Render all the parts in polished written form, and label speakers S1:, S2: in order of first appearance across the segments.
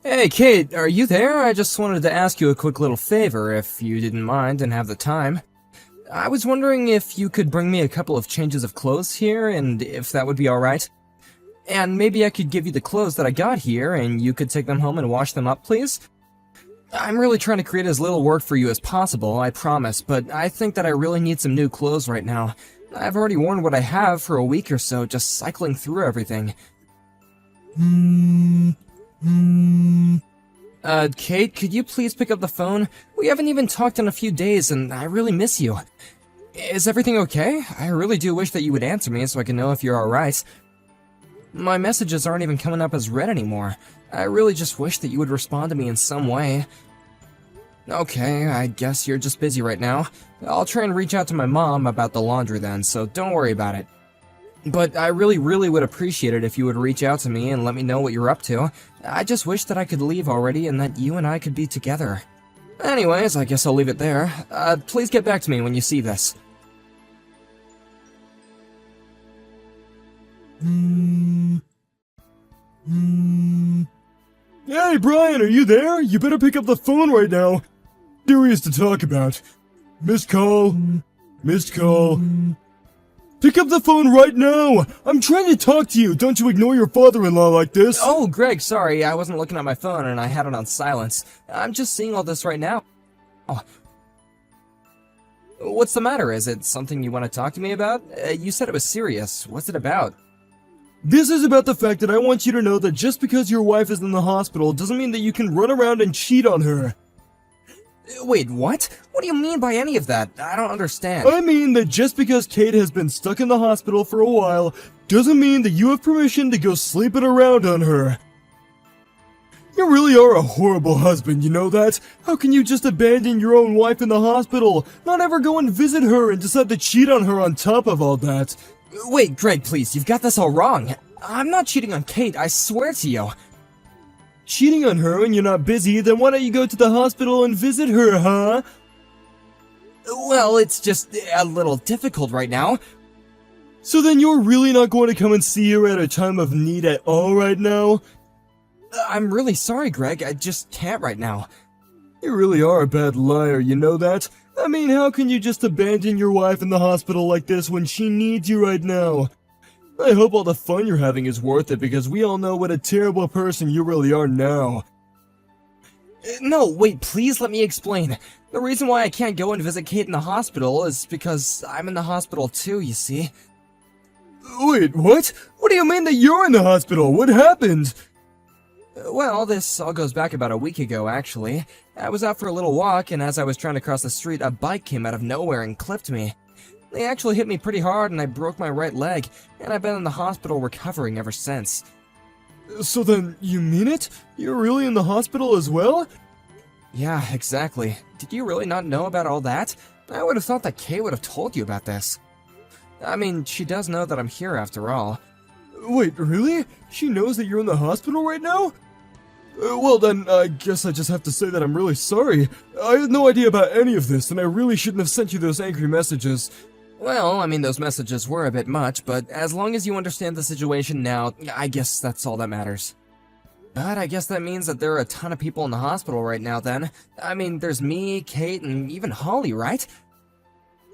S1: Hey, Kate, are you there? I just wanted to ask you a quick little favor, if you didn't mind and have the time. I was wondering if you could bring me a couple of changes of clothes here, and if that would be alright. And maybe I could give you the clothes that I got here, and you could take them home and wash them up, please? I'm really trying to create as little work for you as possible, I promise, but I think that I really need some new clothes right now. I've already worn what I have for a week or so, just cycling through everything. Kate, could you please pick up the phone? We haven't even talked in a few days, and I really miss you. Is everything okay? I really do wish that you would answer me so I can know if you're alright. My messages aren't even coming up as read anymore. I really just wish that you would respond to me in some way. Okay, I guess you're just busy right now. I'll try and reach out to my mom about the laundry then, so don't worry about it. But I really would appreciate it if you would reach out to me and let me know what you're up to. I just wish that I could leave already and that you and I could be together. Anyways, I guess I'll leave it there. Please get back to me when you see this.
S2: Hey, Brian, are you there? You better pick up the phone right now. Serious to talk about. Missed call. Missed call. Pick up the phone right now! I'm trying to talk to you! Don't you ignore your father-in-law like this!
S1: Oh, Greg, sorry, I wasn't looking at my phone and I had it on silence. I'm just seeing all this right now. Oh. What's the matter? Is it something you want to talk to me about? You said it was serious. What's it about?
S2: This is about the fact that I want you to know that just because your wife is in the hospital doesn't mean that you can run around and cheat on her.
S1: Wait, what? What do you mean by any of that? I don't understand.
S2: I mean that just because Kate has been stuck in the hospital for a while doesn't mean that you have permission to go sleeping around on her. You really are a horrible husband, you know that? How can you just abandon your own wife in the hospital, not ever go and visit her and decide to cheat on her on top of all that?
S1: Wait, Greg, please, you've got this all wrong. I'm not cheating on Kate, I swear to you.
S2: Cheating on her when you're not busy, then why don't you go to the hospital and visit her, huh?
S1: Well, it's just a little difficult right now.
S2: So then you're really not going to come and see her at a time of need at all right now?
S1: I'm really sorry, Greg, I just can't right now.
S2: You really are a bad liar, you know that? I mean, how can you just abandon your wife in the hospital like this when she needs you right now? I hope all the fun you're having is worth it because we all know what a terrible person you really are now.
S1: No, wait, please let me explain. The reason why I can't go and visit Kate in the hospital is because I'm in the hospital too, you see.
S2: Wait, what? What do you mean that you're in the hospital? What happened?
S1: Well, this all goes back about a week ago, actually. I was out for a little walk, and as I was trying to cross the street, a bike came out of nowhere and clipped me. They actually hit me pretty hard, and I broke my right leg, and I've been in the hospital recovering ever since.
S2: So then, you mean it? You're really in the hospital as well?
S1: Yeah, exactly. Did you really not know about all that? I would have thought that Kay would have told you about this. I mean, she does know that I'm here after all.
S2: Wait, really? She knows that you're in the hospital right now? Well then, I guess I just have to say that I'm really sorry. I had no idea about any of this, and I really shouldn't have sent you those angry messages.
S1: Well, I mean, those messages were a bit much, but as long as you understand the situation now, I guess that's all that matters. But I guess that means that there are a ton of people in the hospital right now then. I mean, there's me, Kate, and even Holly, right?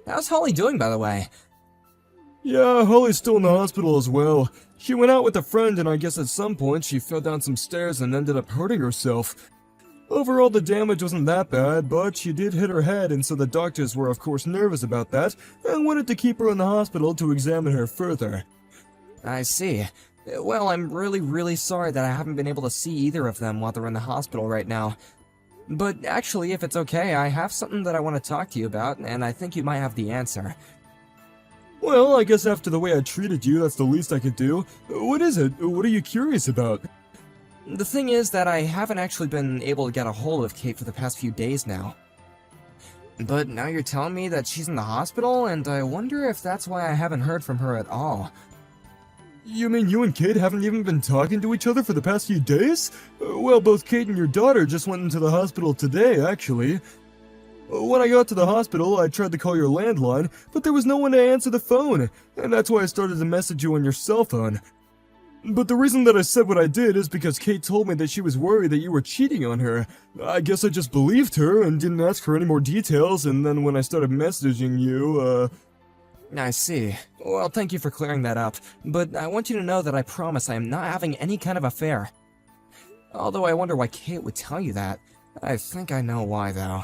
S1: How's Holly doing, by the way?
S2: Yeah, Holly's still in the hospital as well. She went out with a friend and I guess at some point she fell down some stairs and ended up hurting herself. Overall, the damage wasn't that bad, but she did hit her head, and so the doctors were of course nervous about that and wanted to keep her in the hospital to examine her further.
S1: I see. Well, I'm really sorry that I haven't been able to see either of them while they're in the hospital right now. But actually, if it's okay, I have something that I want to talk to you about, and I think you might have the answer.
S2: Well, I guess after the way I treated you, that's the least I could do. What is it? What are you curious about?
S1: The thing is that I haven't actually been able to get a hold of Kate for the past few days now. But now you're telling me that she's in the hospital, and I wonder if that's why I haven't heard from her at all.
S2: You mean you and Kate haven't even been talking to each other for the past few days? Well, both Kate and your daughter just went into the hospital today, actually. When I got to the hospital, I tried to call your landline, but there was no one to answer the phone, and that's why I started to message you on your cell phone. But the reason that I said what I did is because Kate told me that she was worried that you were cheating on her. I guess I just believed her and didn't ask her any more details, and then when I started messaging you,
S1: I see. Well, thank you for clearing that up, but I want you to know that I promise I am not having any kind of affair. Although I wonder why Kate would tell you that. I think I know why, though.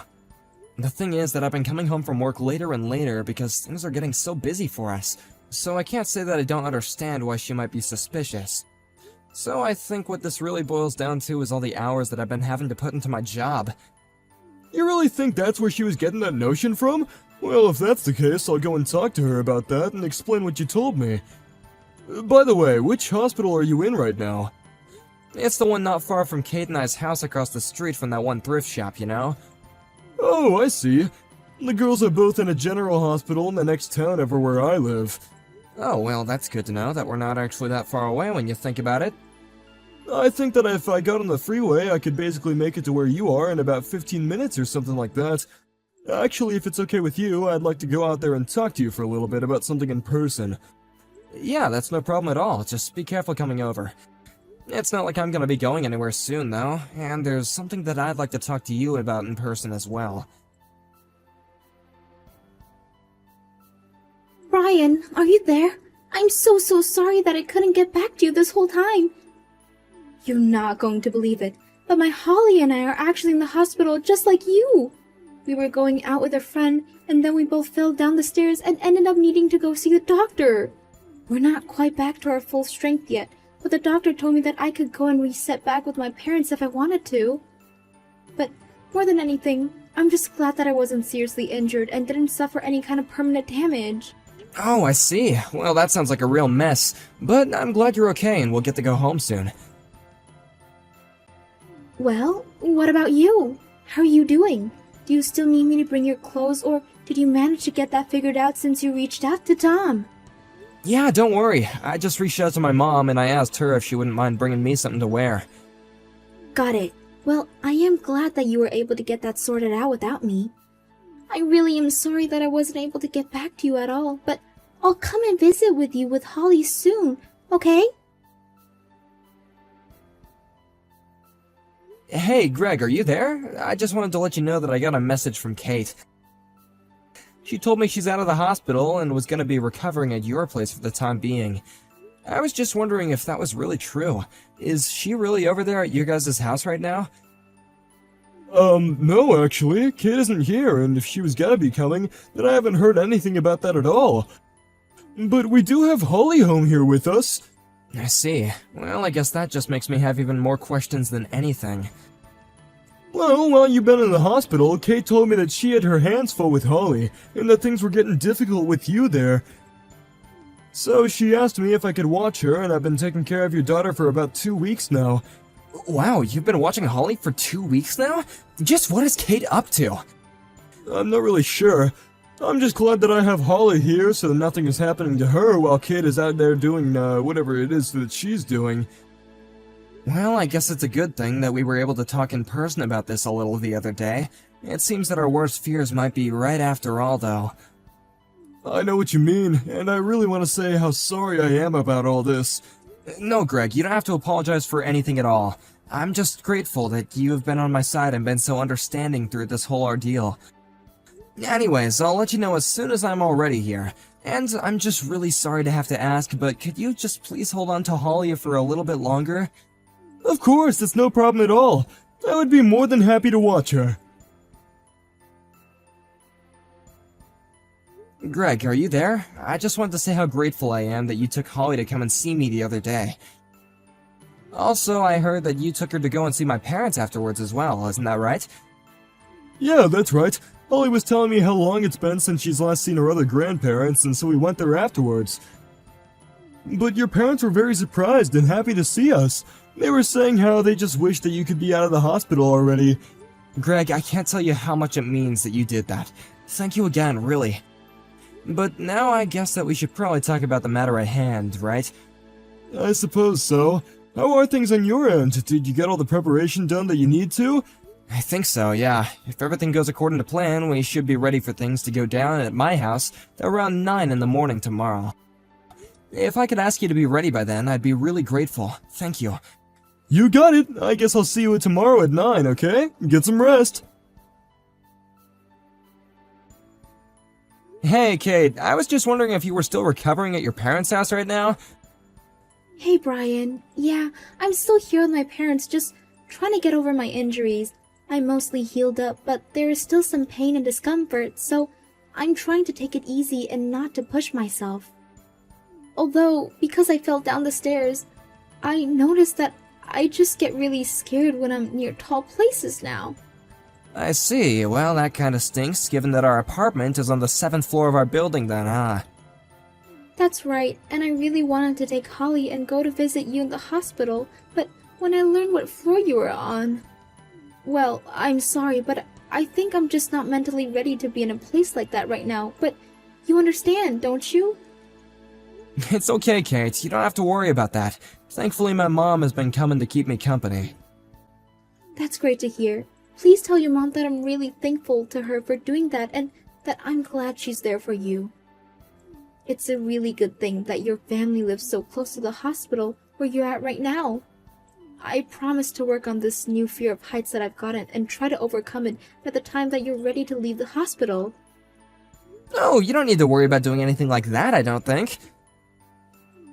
S1: The thing is that I've been coming home from work later and later because things are getting so busy for us, so I can't say that I don't understand why she might be suspicious. So I think what this really boils down to is all the hours that I've been having to put into my job.
S2: You really think that's where she was getting that notion from? Well, if that's the case, I'll go and talk to her about that and explain what you told me. By the way, which hospital are you in right now?
S1: It's the one not far from Kate and I's house across the street from that one thrift shop, you know?
S2: Oh, I see. The girls are both in a general hospital in the next town over where I live.
S1: Oh, well, that's good to know that we're not actually that far away when you think about it.
S2: I think that if I got on the freeway, I could basically make it to where you are in about 15 minutes or something like that. Actually, if it's okay with you, I'd like to go out there and talk to you for a little bit about something in person.
S1: Yeah, that's no problem at all. Just be careful coming over. It's not like I'm gonna be going anywhere soon, though, and there's something that I'd like to talk to you about in person as well.
S3: Ryan, are you there? I'm so sorry that I couldn't get back to you this whole time. You're not going to believe it, but my Holly and I are actually in the hospital just like you. We were going out with a friend, and then we both fell down the stairs and ended up needing to go see the doctor. We're not quite back to our full strength yet, but the doctor told me that I could go and reset back with my parents if I wanted to. But more than anything, I'm just glad that I wasn't seriously injured and didn't suffer any kind of permanent damage.
S1: Oh, I see. Well, that sounds like a real mess, but I'm glad you're okay and we'll get to go home soon.
S3: Well, what about you? How are you doing? Do you still need me to bring your clothes, or did you manage to get that figured out since you reached out to Tom?
S1: Yeah, don't worry. I just reached out to my mom and I asked her if she wouldn't mind bringing me something to wear.
S3: Got it. Well, I am glad that you were able to get that sorted out without me. I really am sorry that I wasn't able to get back to you at all, but I'll come and visit with you with Holly soon, okay?
S1: Hey, Greg, are you there? I just wanted to let you know that I got a message from Kate. She told me she's out of the hospital and was gonna be recovering at your place for the time being. I was just wondering if that was really true. Is she really over there at your guys' house right now?
S2: No, actually. Kate isn't here, and if she was gonna be coming, then I haven't heard anything about that at all. But we do have Holly home here with us.
S1: I see. Well, I guess that just makes me have even more questions than anything.
S2: Well, while you've been in the hospital, Kate told me that she had her hands full with Holly, and that things were getting difficult with you there. So she asked me if I could watch her, and I've been taking care of your daughter for about 2 weeks now.
S1: Wow, you've been watching Holly for 2 weeks now? Just what is Kate up to?
S2: I'm not really sure. I'm just glad that I have Holly here so that nothing is happening to her while Kate is out there doing, whatever it is that she's doing.
S1: Well, I guess it's a good thing that we were able to talk in person about this a little the other day. It seems that our worst fears might be right after all, though.
S2: I know what you mean, and I really want to say how sorry I am about all this.
S1: No, Greg, you don't have to apologize for anything at all. I'm just grateful that you have been on my side and been so understanding through this whole ordeal. Anyways, I'll let you know as soon as I'm all ready here. And I'm just really sorry to have to ask, but could you just please hold on to Holly for a little bit longer?
S2: Of course, it's no problem at all. I would be more than happy to watch her.
S1: Greg, are you there? I just wanted to say how grateful I am that you took Holly to come and see me the other day. Also, I heard that you took her to go and see my parents afterwards as well, isn't that right?
S2: Yeah, that's right. Holly was telling me how long it's been since she's last seen her other grandparents, and so we went there afterwards. But your parents were very surprised and happy to see us. They were saying how they just wish that you could be out of the hospital already.
S1: Greg, I can't tell you how much it means that you did that. Thank you again, really. But now I guess that we should probably talk about the matter at hand, right?
S2: I suppose so. How are things on your end? Did you get all the preparation done that you need to?
S1: I think so, yeah. If everything goes according to plan, we should be ready for things to go down at my house around 9 in the morning tomorrow. If I could ask you to be ready by then, I'd be really grateful. Thank you.
S2: You got it. I guess I'll see you tomorrow at 9, okay? Get some rest.
S1: Hey, Kate, I was just wondering if you were still recovering at your parents' house right now?
S3: Hey, Brian. Yeah, I'm still here with my parents, just trying to get over my injuries. I'm mostly healed up, but there is still some pain and discomfort, so I'm trying to take it easy and not to push myself. Although, because I fell down the stairs, I noticed that I just get really scared when I'm near tall places now.
S1: I see. Well, that kinda stinks, given that our apartment is on the 7th floor of our building then, huh?
S3: That's right, and I really wanted to take Holly and go to visit you in the hospital, but when I learned what floor you were on... Well, I'm sorry, but I think I'm just not mentally ready to be in a place like that right now, but you understand, don't you?
S1: It's okay, Kate. You don't have to worry about that. Thankfully, my mom has been coming to keep me company.
S3: That's great to hear. Please tell your mom that I'm really thankful to her for doing that and that I'm glad she's there for you. It's a really good thing that your family lives so close to the hospital where you're at right now. I promise to work on this new fear of heights that I've gotten and try to overcome it by the time that you're ready to leave the hospital.
S1: Oh, you don't need to worry about doing anything like that, I don't think.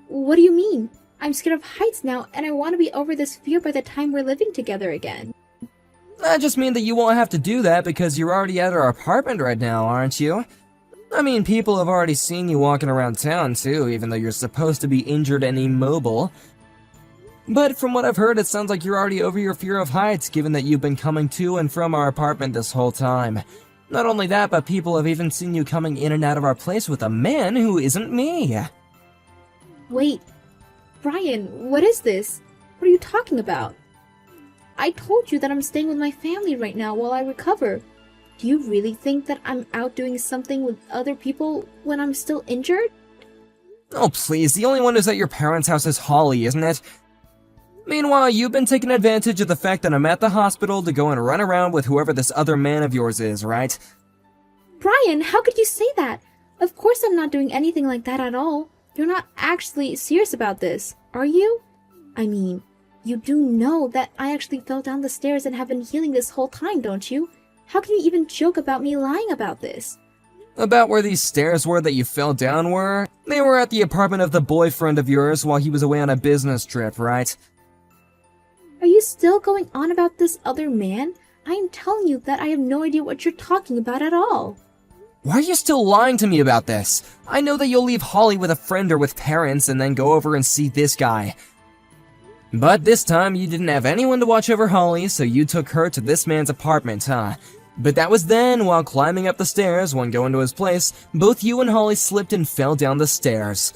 S3: What do you mean? I'm scared of heights now and I want to be over this fear by the time we're living together again.
S1: I just mean that you won't have to do that because you're already at our apartment right now, aren't you? I mean, people have already seen you walking around town too, even though you're supposed to be injured and immobile. But from what I've heard, it sounds like you're already over your fear of heights, given that you've been coming to and from our apartment this whole time. Not only that, but people have even seen you coming in and out of our place with a man who isn't me.
S3: Wait, Brian, what is this? What are you talking about? I told you that I'm staying with my family right now while I recover. Do you really think that I'm out doing something with other people when I'm still injured?
S1: Oh please, the only one who's at your parents' house is Holly, isn't it? Meanwhile, you've been taking advantage of the fact that I'm at the hospital to go and run around with whoever this other man of yours is, right?
S3: Brian, how could you say that? Of course I'm not doing anything like that at all. You're not actually serious about this, are you? I mean, you do know that I actually fell down the stairs and have been healing this whole time, don't you? How can you even joke about me lying about this?
S1: About where these stairs were that you fell down were? They were at the apartment of the boyfriend of yours while he was away on a business trip, right?
S3: Are you still going on about this other man? I am telling you that I have no idea what you're talking about at all.
S1: Why are you still lying to me about this? I know that you'll leave Holly with a friend or with parents and then go over and see this guy. But this time you didn't have anyone to watch over Holly, so you took her to this man's apartment, huh? But that was then, while climbing up the stairs, when going to his place, both you and Holly slipped and fell down the stairs.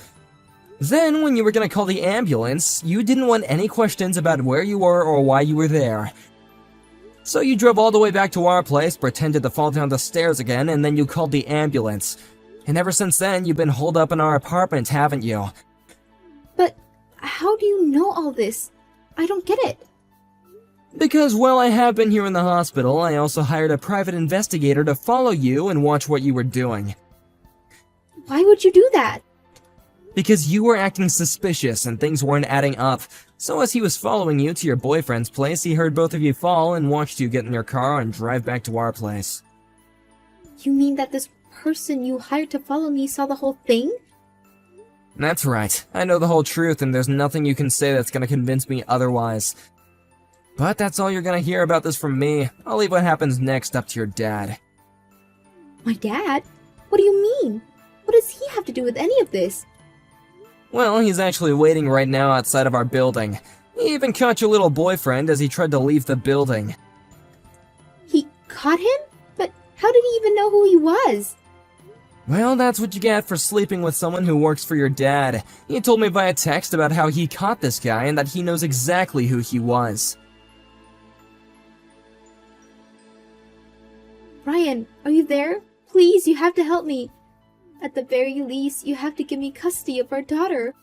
S1: Then, when you were gonna call the ambulance, you didn't want any questions about where you were or why you were there. So you drove all the way back to our place, pretended to fall down the stairs again, and then you called the ambulance. And ever since then, you've been holed up in our apartment, haven't you?
S3: But how do you know all this? I don't get it.
S1: Because while I have been here in the hospital, I also hired a private investigator to follow you and watch what you were doing.
S3: Why would you do that?
S1: Because you were acting suspicious and things weren't adding up. So as he was following you to your boyfriend's place, he heard both of you fall and watched you get in your car and drive back to our place.
S3: You mean that this person you hired to follow me saw the whole thing?
S1: That's right. I know the whole truth and there's nothing you can say that's gonna convince me otherwise. But that's all you're gonna hear about this from me. I'll leave what happens next up to your dad.
S3: My dad? What do you mean? What does he have to do with any of this?
S1: Well, he's actually waiting right now outside of our building. He even caught your little boyfriend as he tried to leave the building.
S3: He caught him? But how did he even know who he was?
S1: Well, that's what you get for sleeping with someone who works for your dad. He told me via text about how he caught this guy and that he knows exactly who he was.
S3: Brian, are you there? Please, you have to help me. At the very least, you have to give me custody of our daughter.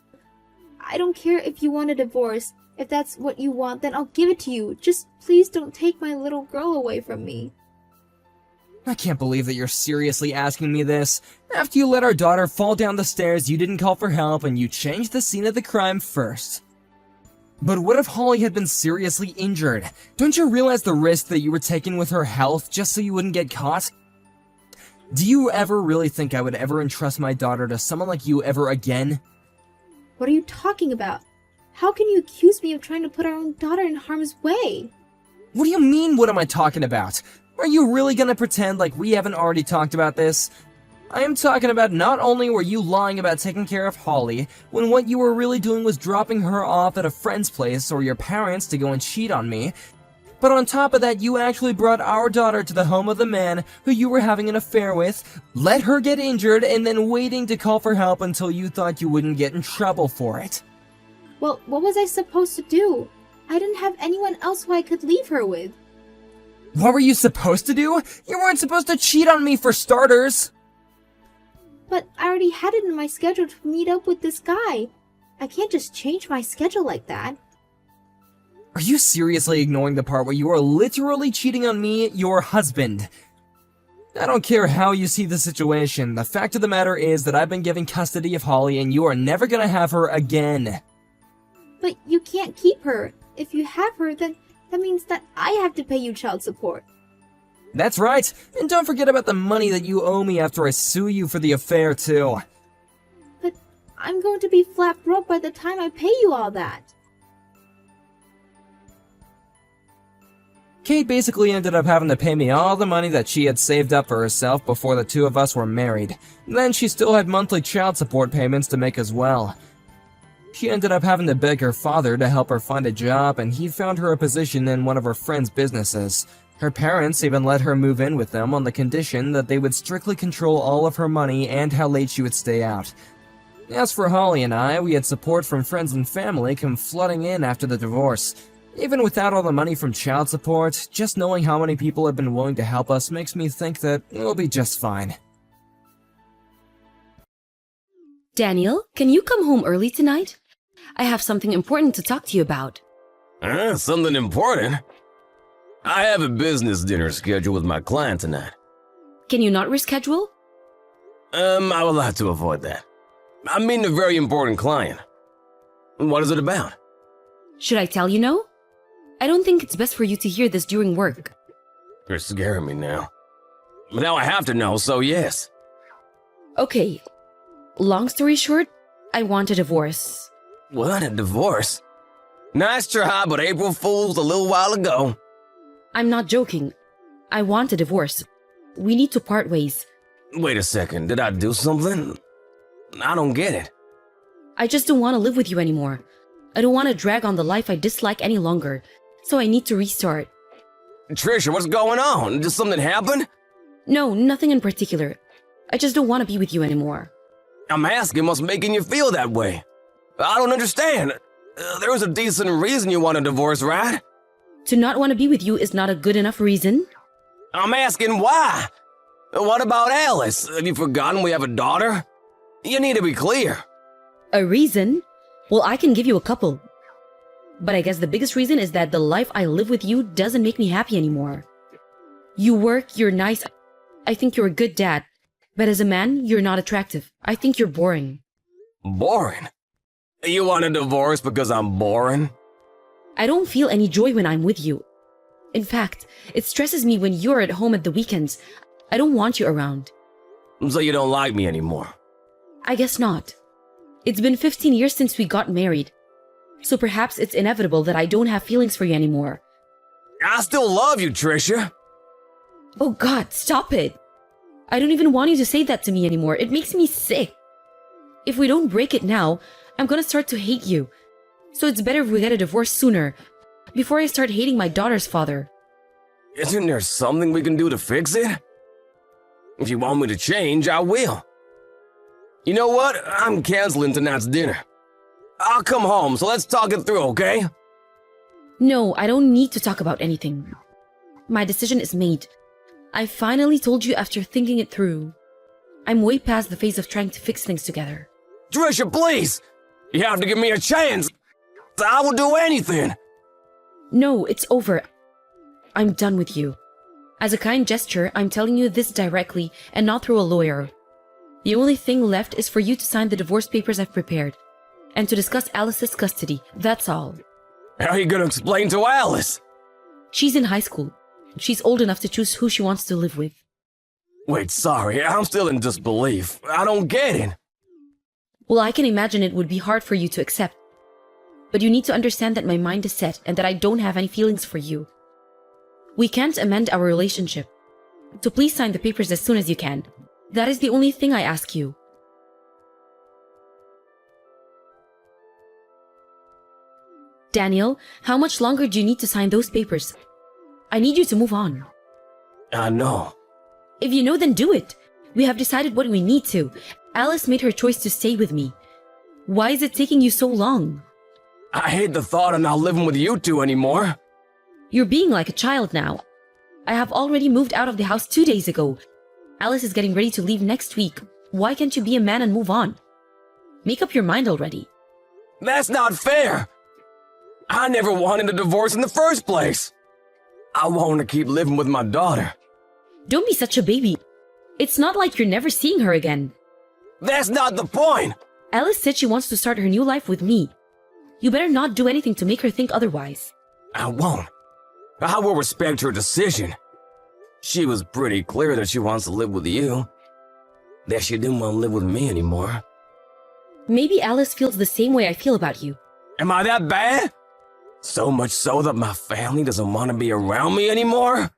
S3: I don't care if you want a divorce. If that's what you want, then I'll give it to you. Just please don't take my little girl away from me.
S1: I can't believe that you're seriously asking me this. After you let our daughter fall down the stairs, you didn't call for help and you changed the scene of the crime first. But what if Holly had been seriously injured? Don't you realize the risk that you were taking with her health just so you wouldn't get caught? Do you ever really think I would ever entrust my daughter to someone like you ever again?
S3: What are you talking about? How can you accuse me of trying to put our own daughter in harm's way?
S1: What do you mean, what am I talking about? Are you really gonna pretend like we haven't already talked about this? I am talking about not only were you lying about taking care of Holly, when what you were really doing was dropping her off at a friend's place or your parents to go and cheat on me, but on top of that you actually brought our daughter to the home of the man who you were having an affair with, let her get injured, and then waiting to call for help until you thought you wouldn't get in trouble for it.
S3: Well, what was I supposed to do? I didn't have anyone else who I could leave her with.
S1: What were you supposed to do? You weren't supposed to cheat on me for starters!
S3: But I already had it in my schedule to meet up with this guy. I can't just change my schedule like that.
S1: Are you seriously ignoring the part where you are literally cheating on me, your husband? I don't care how you see the situation, the fact of the matter is that I've been given custody of Holly and you are never gonna have her again.
S3: But you can't keep her. If you have her, then that means that I have to pay you child support.
S1: That's right, and don't forget about the money that you owe me after I sue you for the affair too.
S3: But I'm going to be flat broke by the time I pay you all that.
S1: Kate basically ended up having to pay me all the money that she had saved up for herself before the two of us were married. Then she still had monthly child support payments to make as well. She ended up having to beg her father to help her find a job, and he found her a position in one of her friend's businesses. Her parents even let her move in with them on the condition that they would strictly control all of her money and how late she would stay out. As for Holly and I, we had support from friends and family come flooding in after the divorce. Even without all the money from child support, just knowing how many people have been willing to help us makes me think that we'll be just fine.
S4: Daniel, can you come home early tonight? I have something important to talk to you about.
S5: Something important? I have a business dinner scheduled with my client tonight.
S4: Can you not reschedule?
S5: I would like to avoid that. I'm meeting a very important client. What is it about?
S4: Should I tell you no? I don't think it's best for you to hear this during work.
S5: You're scaring me now. But now I have to know, so yes.
S4: Okay. Long story short, I want a divorce.
S5: What, a divorce? Nice try, but April Fool's a little while ago.
S4: I'm not joking. I want a divorce. We need to part ways.
S5: Wait a second, did I do something? I don't get it.
S4: I just don't want to live with you anymore. I don't want to drag on the life I dislike any longer, so I need to restart.
S5: Trisha, what's going on? Did something happen?
S4: No, nothing in particular. I just don't want to be with you anymore.
S5: I'm asking what's making you feel that way. I don't understand. There was a decent reason you want a divorce, right?
S4: To not want to be with you is not a good enough reason.
S5: I'm asking why. What about Alice? Have you forgotten we have a daughter? You need to be clear.
S4: A reason? Well, I can give you a couple. But I guess the biggest reason is that the life I live with you doesn't make me happy anymore. You work, you're nice. I think you're a good dad. But as a man, you're not attractive. I think you're boring.
S5: Boring? You want a divorce because I'm boring?
S4: I don't feel any joy when I'm with you. In fact, it stresses me when you're at home at the weekends. I don't want you around.
S5: So you don't like me anymore?
S4: I guess not. It's been 15 years since we got married. So perhaps it's inevitable that I don't have feelings for you anymore.
S5: I still love you, Trisha.
S4: Oh God, stop it. I don't even want you to say that to me anymore. It makes me sick. If we don't break it now, I'm gonna start to hate you. So it's better if we get a divorce sooner, before I start hating my daughter's father.
S5: Isn't there something we can do to fix it? If you want me to change, I will. You know what? I'm canceling tonight's dinner. I'll come home, so let's talk it through, okay?
S4: No, I don't need to talk about anything. My decision is made. I finally told you after thinking it through. I'm way past the phase of trying to fix things together.
S5: Trisha, please! You have to give me a chance! I will do anything!
S4: No, it's over. I'm done with you. As a kind gesture, I'm telling you this directly and not through a lawyer. The only thing left is for you to sign the divorce papers I've prepared and to discuss Alice's custody. That's all.
S5: How are you gonna explain to Alice?
S4: She's in high school. She's old enough to choose who she wants to live with.
S5: Wait, sorry, I'm still in disbelief. I don't get it.
S4: Well, I can imagine it would be hard for you to accept. But you need to understand that my mind is set and that I don't have any feelings for you. We can't amend our relationship. So please sign the papers as soon as you can. That is the only thing I ask you. Daniel, how much longer do you need to sign those papers? I need you to move on.
S5: I know.
S4: If you know, then do it. We have decided what we need to. Alice made her choice to stay with me. Why is it taking you so long?
S5: I hate the thought of not living with you two anymore.
S4: You're being like a child now. I have already moved out of the house 2 days ago. Alice is getting ready to leave next week. Why can't you be a man and move on? Make up your mind already.
S5: That's not fair. I never wanted a divorce in the first place. I want to keep living with my daughter.
S4: Don't be such a baby. It's not like you're never seeing her again.
S5: That's not the point.
S4: Alice said she wants to start her new life with me. You better not do anything to make her think otherwise.
S5: I won't. I will respect her decision. She was pretty clear that she wants to live with you. That she didn't want to live with me anymore.
S4: Maybe Alice feels the same way I feel about you.
S5: Am I that bad? So much so that my family doesn't want to be around me anymore?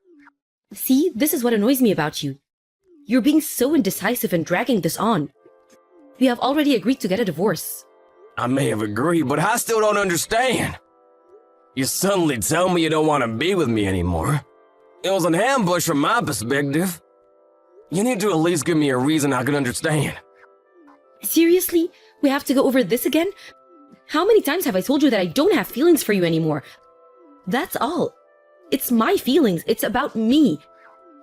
S4: See, this is what annoys me about you. You're being so indecisive and dragging this on. We have already agreed to get a divorce.
S5: I may have agreed, but I still don't understand. You suddenly tell me you don't want to be with me anymore. It was an ambush from my perspective. You need to at least give me a reason I can understand.
S4: Seriously? We have to go over this again? How many times have I told you that I don't have feelings for you anymore? That's all. It's my feelings. It's about me.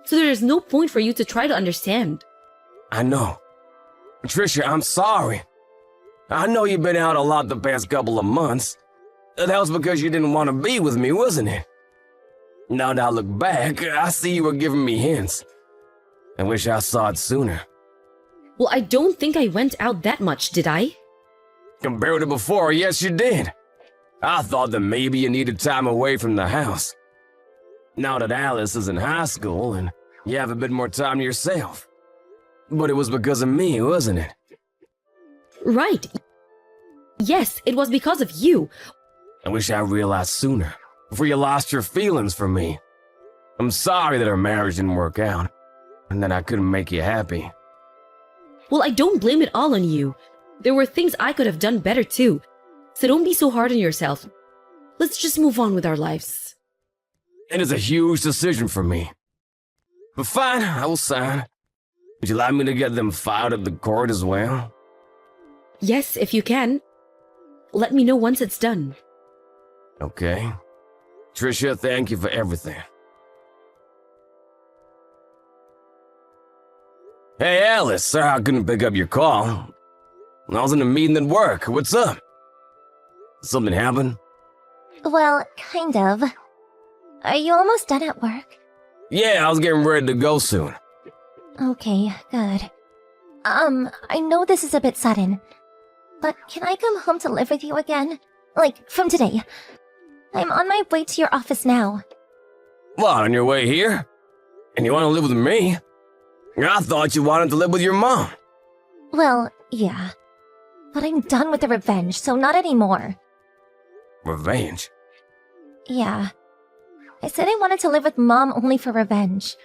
S4: So there is no point for you to try to understand.
S5: I know. Patricia, I'm sorry. I know you've been out a lot the past couple of months. That was because you didn't want to be with me, wasn't it? Now that I look back, I see you were giving me hints. I wish I saw it sooner.
S4: Well, I don't think I went out that much, did I?
S5: Compared to before, yes you did. I thought that maybe you needed time away from the house. Now that Alice is in high school and you have a bit more time to yourself. But it was because of me, wasn't it?
S4: Right. Yes, it was because of you.
S5: I wish I realized sooner, before you lost your feelings for me. I'm sorry that our marriage didn't work out, and that I couldn't make you happy.
S4: Well, I don't blame it all on you. There were things I could have done better too. So don't be so hard on yourself. Let's just move on with our lives.
S5: It is a huge decision for me. But fine, I will sign. Would you like me to get them filed at the court as well?
S4: Yes, if you can. Let me know once it's done.
S5: Okay. Tricia, thank you for everything. Hey, Alice, sorry I couldn't pick up your call. I was in a meeting at work. What's up? Something happened?
S6: Well, kind of. Are you almost done at work?
S5: Yeah, I was getting ready to go soon.
S6: Okay, good. I know this is a bit sudden, but can I come home to live with you again? Like, from today. I'm on my way to your office now.
S5: What, on your way here? And you want to live with me? I thought you wanted to live with your mom.
S6: Well, yeah. But I'm done with the revenge, so not anymore.
S5: Revenge?
S6: Yeah. I said I wanted to live with Mom only for revenge.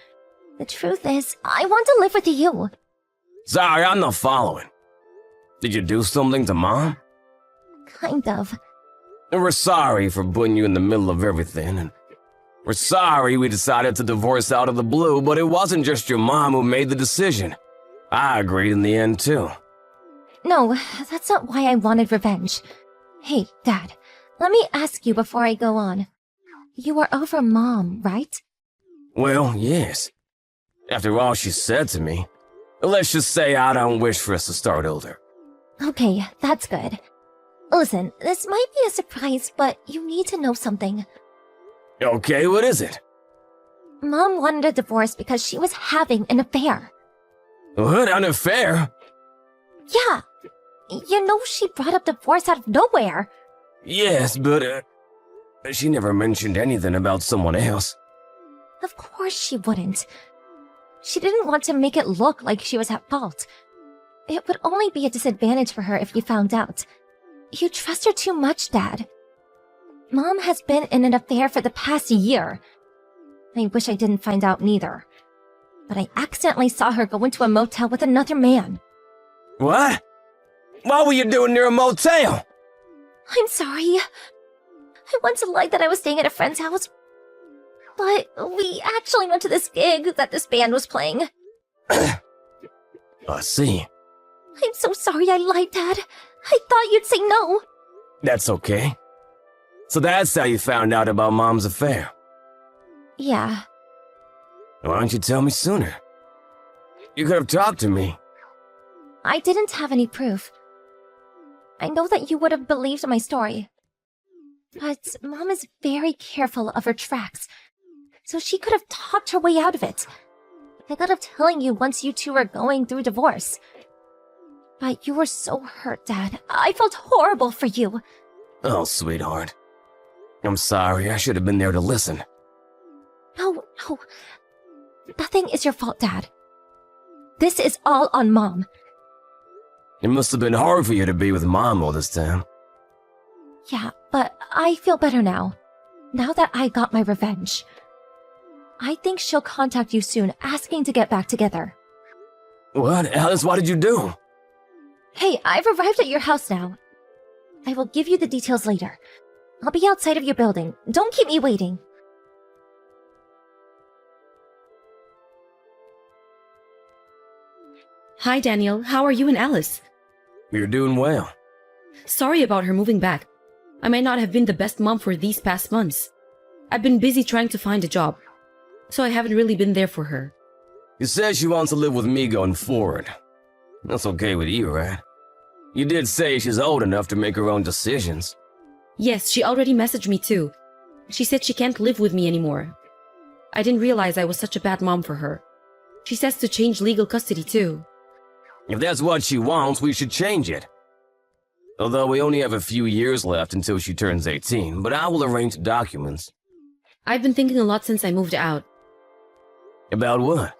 S6: The truth is, I want to live with you.
S5: Sorry, I'm not following. Did you do something to Mom?
S6: Kind of.
S5: And we're sorry for putting you in the middle of everything, and we're sorry we decided to divorce out of the blue, but it wasn't just your mom who made the decision. I agreed in the end, too.
S6: No, that's not why I wanted revenge. Hey, Dad, let me ask you before I go on. You were over Mom, right?
S5: Well, yes. After all she said to me, let's just say I don't wish for us to start over.
S6: Okay, that's good. Listen, this might be a surprise, but you need to know something.
S5: Okay, what is it?
S6: Mom wanted a divorce because she was having an affair.
S5: What? An affair?
S6: Yeah. You know she brought up divorce out of nowhere.
S5: Yes, but she never mentioned anything about someone else.
S6: Of course she wouldn't. She didn't want to make it look like she was at fault. It would only be a disadvantage for her if you found out. You trust her too much, Dad. Mom has been in an affair for the past year. I wish I didn't find out neither. But I accidentally saw her go into a motel with another man.
S5: What? What were you doing near a motel?
S6: I'm sorry. I once lied that I was staying at a friend's house. But we actually went to this gig that this band was playing.
S5: I see.
S6: I'm so sorry I lied, Dad. I thought you'd say no.
S5: That's okay. So that's how you found out about Mom's affair.
S6: Yeah.
S5: Why didn't you tell me sooner? You could have talked to me.
S6: I didn't have any proof. I know that you would have believed my story. But Mom is very careful of her tracks, so she could have talked her way out of it. I thought of telling you once you two were going through divorce. But you were so hurt, Dad. I felt horrible for you.
S5: Oh, sweetheart. I'm sorry, I should have been there to listen.
S6: No. Nothing is your fault, Dad. This is all on Mom.
S5: It must have been hard for you to be with Mom all this time.
S6: Yeah, but I feel better now. Now that I got my revenge. I think she'll contact you soon, asking to get back together.
S5: What? Alice, what did you do?
S6: Hey, I've arrived at your house now. I will give you the details later. I'll be outside of your building. Don't keep me waiting.
S4: Hi, Daniel. How are you and Alice?
S5: You're doing well.
S4: Sorry about her moving back. I might not have been the best mom for these past months. I've been busy trying to find a job, so I haven't really been there for her.
S5: You said she wants to live with me going forward. That's okay with you, right? You did say she's old enough to make her own decisions.
S4: Yes, she already messaged me too. She said she can't live with me anymore. I didn't realize I was such a bad mom for her. She says to change legal custody too.
S5: If that's what she wants, we should change it. Although we only have a few years left until she turns 18, but I will arrange the documents.
S4: I've been thinking a lot since I moved out.
S5: About what?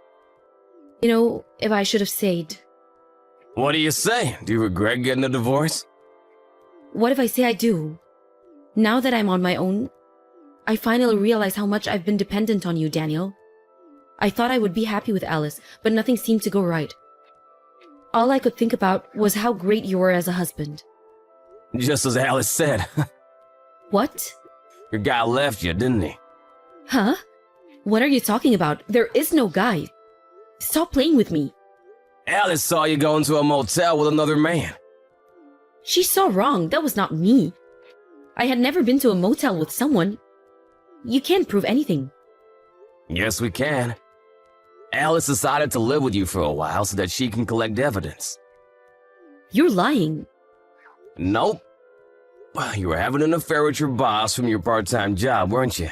S4: You know, if I should have stayed.
S5: What do you say? Do you regret getting a divorce?
S4: What if I say I do? Now that I'm on my own, I finally realize how much I've been dependent on you, Daniel. I thought I would be happy with Alice, but nothing seemed to go right. All I could think about was how great you were as a husband.
S5: Just as Alice said.
S4: What?
S5: Your guy left you, didn't he?
S4: Huh? What are you talking about? There is no guy. Stop playing with me.
S5: Alice saw you go into a motel with another man.
S4: She's so wrong. That was not me. I had never been to a motel with someone. You can't prove anything.
S5: Yes, we can. Alice decided to live with you for a while so that she can collect evidence.
S4: You're lying.
S5: Nope. Well, you were having an affair with your boss from your part-time job, weren't you?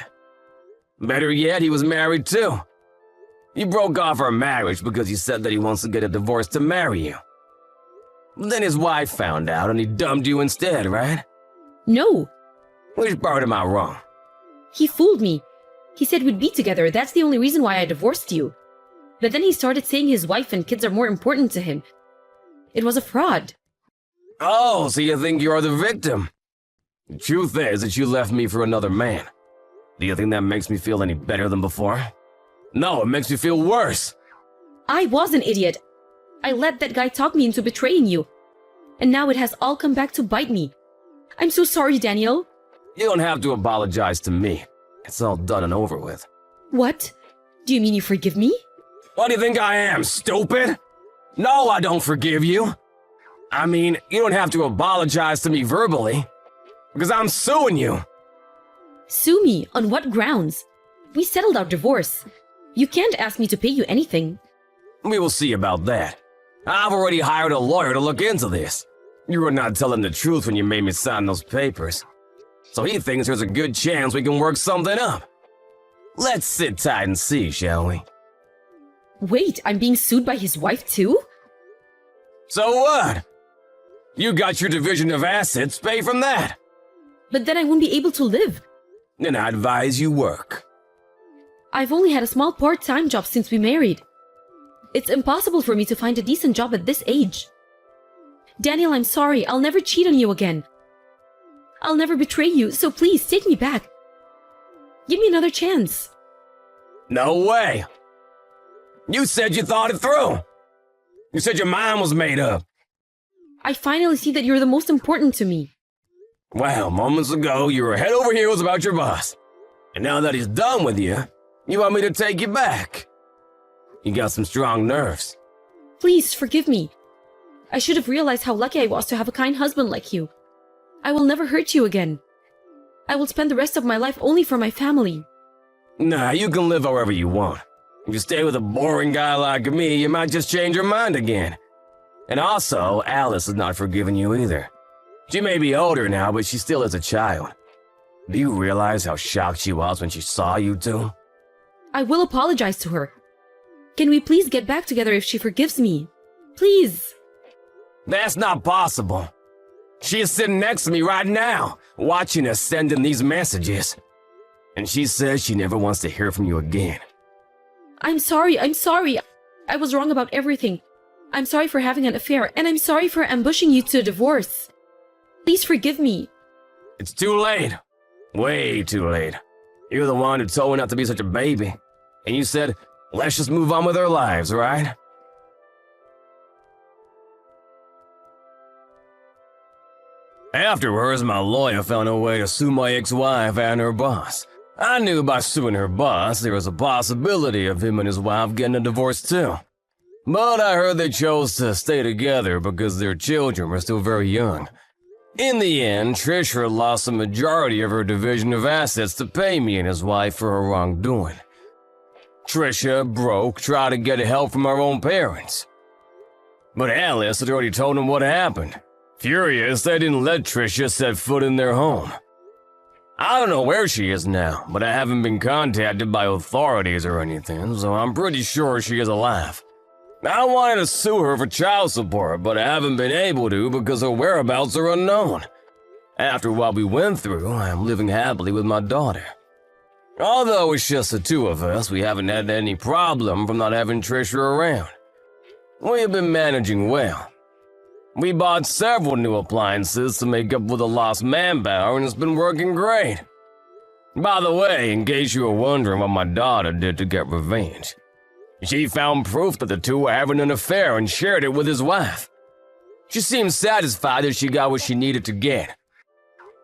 S5: Better yet, he was married too. You broke off our marriage because he said that he wants to get a divorce to marry you. Then his wife found out and he dumped you instead, right?
S4: No.
S5: Which part am I wrong?
S4: He fooled me. He said we'd be together. That's the only reason why I divorced you. But then he started saying his wife and kids are more important to him. It was a fraud.
S5: Oh, so you think you're the victim? The truth is that you left me for another man. Do you think that makes me feel any better than before? No, it makes me feel worse.
S4: I was an idiot. I let that guy talk me into betraying you. And now it has all come back to bite me. I'm so sorry, Daniel.
S5: You don't have to apologize to me. It's all done and over with.
S4: What? Do you mean you forgive me?
S5: What do you think I am, stupid? No, I don't forgive you. I mean, you don't have to apologize to me verbally. Because I'm suing you.
S4: Sue me? On what grounds? We settled our divorce. You can't ask me to pay you anything.
S5: We will see about that. I've already hired a lawyer to look into this. You were not telling the truth when you made me sign those papers. So he thinks there's a good chance we can work something up. Let's sit tight and see, shall we?
S4: Wait, I'm being sued by his wife too?
S5: So what? You got your division of assets, pay from that.
S4: But then I won't be able to live.
S5: Then I advise you work.
S4: I've only had a small part-time job since we married. It's impossible for me to find a decent job at this age. Daniel, I'm sorry. I'll never cheat on you again. I'll never betray you, so please take me back. Give me another chance.
S5: No way. You said you thought it through. You said your mind was made up.
S4: I finally see that you're the most important to me.
S5: Well, moments ago, you were head over heels about your boss. And now that he's done with you, you want me to take you back. You got some strong nerves.
S4: Please forgive me. I should have realized how lucky I was to have a kind husband like you. I will never hurt you again. I will spend the rest of my life only for my family.
S5: Nah, you can live however you want. If you stay with a boring guy like me, you might just change your mind again. And also, Alice has not forgiven you either. She may be older now, but she still is a child. Do you realize how shocked she was when she saw you two?
S4: I will apologize to her. Can we please get back together if she forgives me? Please.
S5: That's not possible. She is sitting next to me right now, watching us sending these messages. And she says she never wants to hear from you again.
S4: I'm sorry. I was wrong about everything. I'm sorry for having an affair, and I'm sorry for ambushing you to a divorce. Please forgive me.
S5: It's too late. Way too late. You're the one who told her not to be such a baby. And you said, let's just move on with our lives, right? Afterwards, my lawyer found a way to sue my ex-wife and her boss. I knew by suing her boss, there was a possibility of him and his wife getting a divorce too. But I heard they chose to stay together because their children were still very young. In the end, Trisha lost the majority of her division of assets to pay me and his wife for her wrongdoing. Trisha, broke, tried to get help from her own parents. But Alice had already told them what happened. Furious, they didn't let Trisha set foot in their home. I don't know where she is now, but I haven't been contacted by authorities or anything, so I'm pretty sure she is alive. I wanted to sue her for child support, but I haven't been able to because her whereabouts are unknown. After what we went through, I'm living happily with my daughter. Although it's just the two of us, we haven't had any problem from not having Trisha around. We have been managing well. We bought several new appliances to make up for the lost manpower, and it's been working great. By the way, in case you were wondering what my daughter did to get revenge, she found proof that the two were having an affair and shared it with his wife. She seemed satisfied that she got what she needed to get.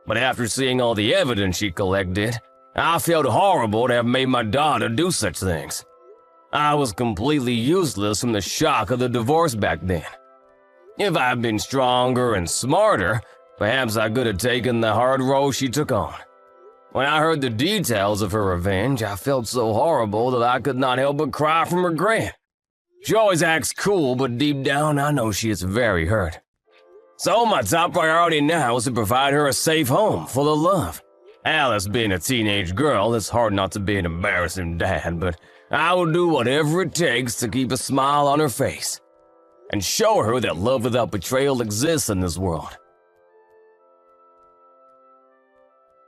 S5: But after seeing all the evidence she collected, I felt horrible to have made my daughter do such things. I was completely useless from the shock of the divorce back then. If I had been stronger and smarter, perhaps I could have taken the hard role she took on. When I heard the details of her revenge, I felt so horrible that I could not help but cry from regret. She always acts cool, but deep down I know she is very hurt. So my top priority now is to provide her a safe home full of love. Alice being a teenage girl, it's hard not to be an embarrassing dad, but I will do whatever it takes to keep a smile on her face and show her that love without betrayal exists in this world.